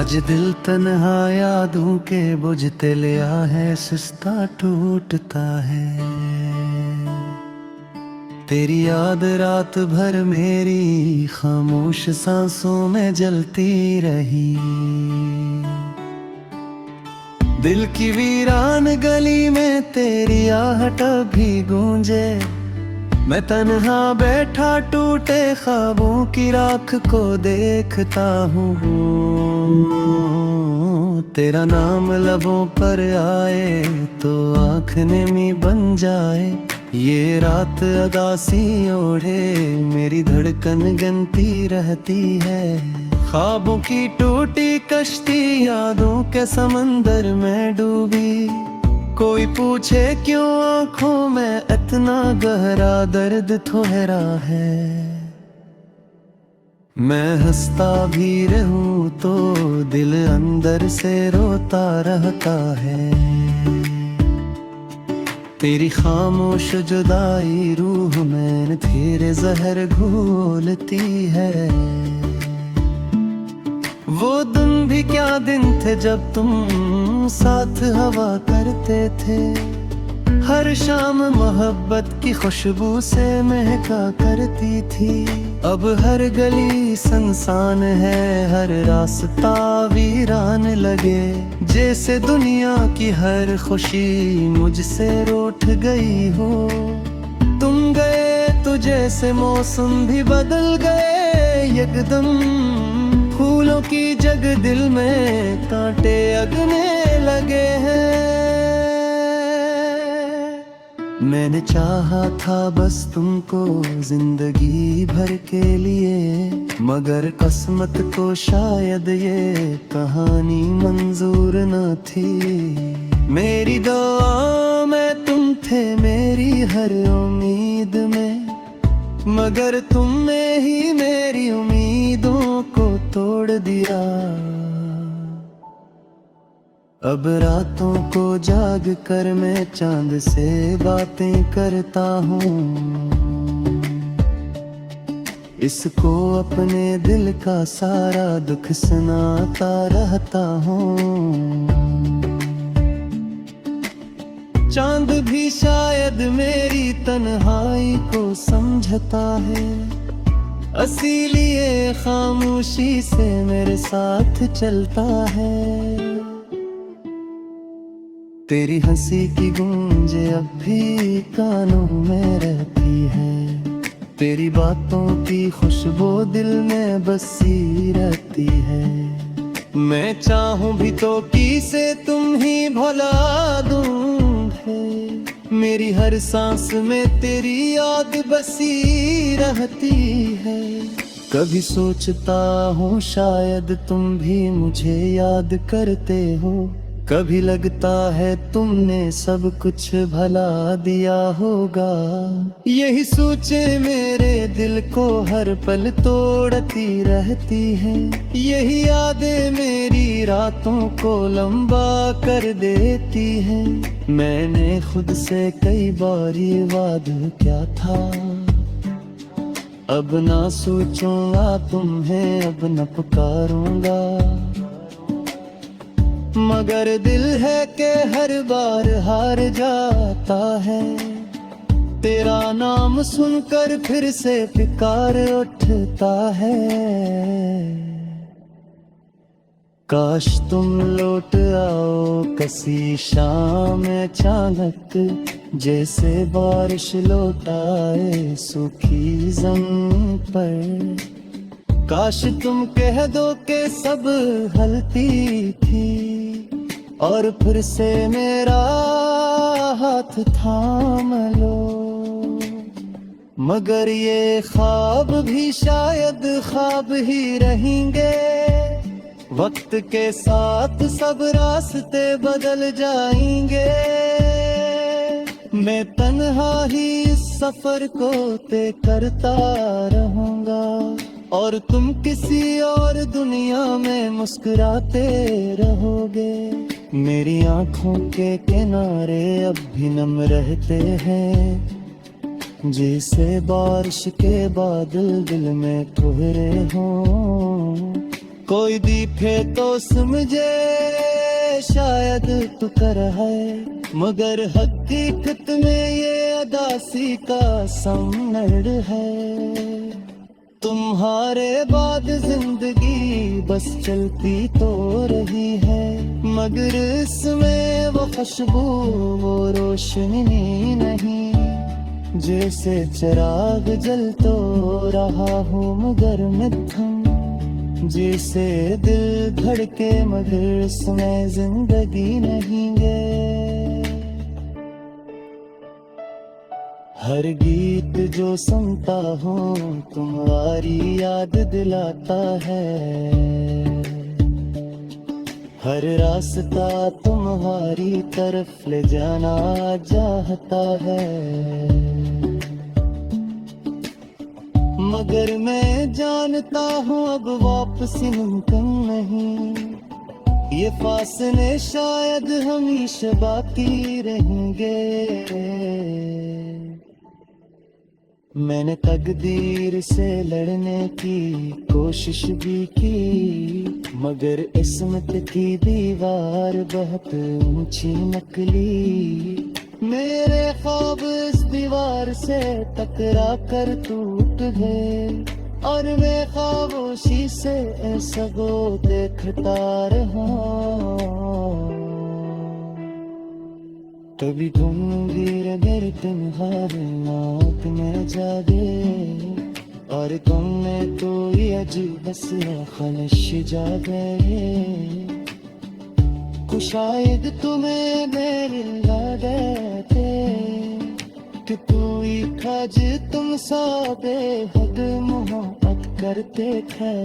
आज दिल तन्हा यादों के बुझते लिया है, सिस्ता टूटता है। तेरी याद रात भर मेरी खामोश सांसों में जलती रही। दिल की वीरान गली में तेरी आहट भी गूंजे। मैं तन्हा बैठा टूटे ख्वाबों की राख को देखता हूँ। तेरा नाम लबों पर आए तो आँख नेमी बन जाए। ये रात अदासी ओढ़े मेरी धड़कन गिनती रहती है। ख्वाबों की टूटी कश्ती यादों के समंदर में डूबी। कोई पूछे क्यों आँखों में इतना गहरा दर्द ठहरा है। मैं हंसता भी रहूं तो दिल अंदर से रोता रहता है। तेरी खामोश जुदाई रूह में तेरे जहर घोलती है। वो दिन भी क्या दिन थे जब तुम साथ हवा करते थे। हर शाम मोहब्बत की खुशबू से महका करती थी। अब हर गली सुनसान है, हर रास्ता वीरान लगे। जैसे दुनिया की हर खुशी मुझसे रूठ गई हो। तुम गए तो जैसे मौसम भी बदल गए एकदम। फूलों की जग दिल में कांटे अगने लगे हैं। मैंने चाहा था बस तुमको जिंदगी भर के लिए, मगर किस्मत को शायद ये कहानी मंजूर न थी। मेरी दुआ में तुम थे मेरी हर उम्मीद में, मगर तुमने ही मेरी उम्मीदों को तोड़ दिया। अब रातों को जाग कर मैं चांद से बातें करता हूँ। इसको अपने दिल का सारा दुख सुनाता रहता हूँ। चांद भी शायद मेरी तन्हाई को समझता है, इसीलिए खामोशी से मेरे साथ चलता है। तेरी हंसी की गूंज अब भी कानों में रहती है। तेरी बातों की खुशबू दिल में बसी रहती है। मैं चाहूं भी तो किसे तुम ही भुला दूं। मेरी हर सांस में तेरी याद बसी रहती है। कभी सोचता हूँ शायद तुम भी मुझे याद करते हो। कभी लगता है तुमने सब कुछ भला दिया होगा। यही सोचे मेरे दिल को हर पल तोड़ती रहती है। यही यादें मेरी रातों को लंबा कर देती है। मैंने खुद से कई बार ये वादा क्या था, अब ना सोचूंगा तुम्हें, अब न पुकारूंगा। मगर दिल है कि हर बार हार जाता है। तेरा नाम सुनकर फिर से पुकार उठता है। काश तुम लौट आओ किसी शाम अचानक, जैसे बारिश लौट आए सूखी जमीन पर। काश तुम कह दो कि सब हलती थी और फिर से मेरा हाथ थाम लो। मगर ये ख्वाब भी शायद ख्वाब ही रहेंगे। वक्त के साथ सब रास्ते बदल जाएंगे। मैं तन्हा ही इस सफर को तय करता रहूंगा, और तुम किसी और दुनिया में मुस्कुराते रहोगे। मेरी आंखों के किनारे अब भी नम रहते हैं, जैसे बारिश के बादल दिल में ठहरे हों। कोई दिखे तो समझे शायद तू कर है, मगर हकीकत में ये अदासी का समर है। तुम्हारे बाद जिंदगी बस चलती तो रही है, मगर इसमें वो खुशबू वो रोशनी नहीं। जैसे चिराग जल तो रहा हूँ मगर मध्यम, जैसे दिल धड़के मगर इसमें जिंदगी नहीं गे। हर गीत जो सुनता हूँ तुम्हारी याद दिलाता है, हर रास्ता तुम्हारी तरफ ले जाना चाहता है। मगर मैं जानता हूँ अब वापसी मुमकिन नहीं, ये फासले शायद हमेशा बाकी रहेंगे। मैंने तकदीर से लड़ने की कोशिश भी की, मगर किस्मत की दीवार बहुत ऊंची निकली। मेरे ख्वाब इस दीवार से टकरा कर टूट गए, और मैं खामोशी से सबको देखता रहा। कभी गंभीर मेरे तुम्हारे नाक में जागे, और तुमने तो ये अजीब सा खलश जागे। शायद तुम्हें मेरे लगे थे कि तू ही खज तुम सा बेहद मोहब्बत करते थे।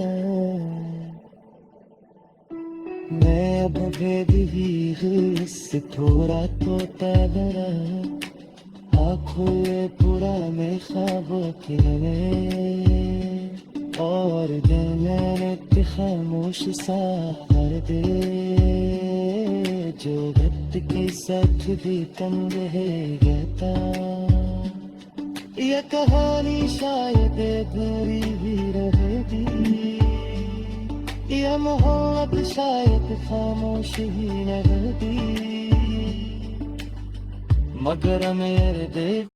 मैं अब भेद ही इससे थोड़ा तो तैबरा, आँखों ये पूरा में ख्वाबों के में, और मैंने खामोश सा कर दे, जो गत के साथ भी कम रहेगा। यह कहानी शायद अधूरी भी रहेगी, यह मोहब्बत शायद खामोश ही रहेगी, मगर मेरे दिल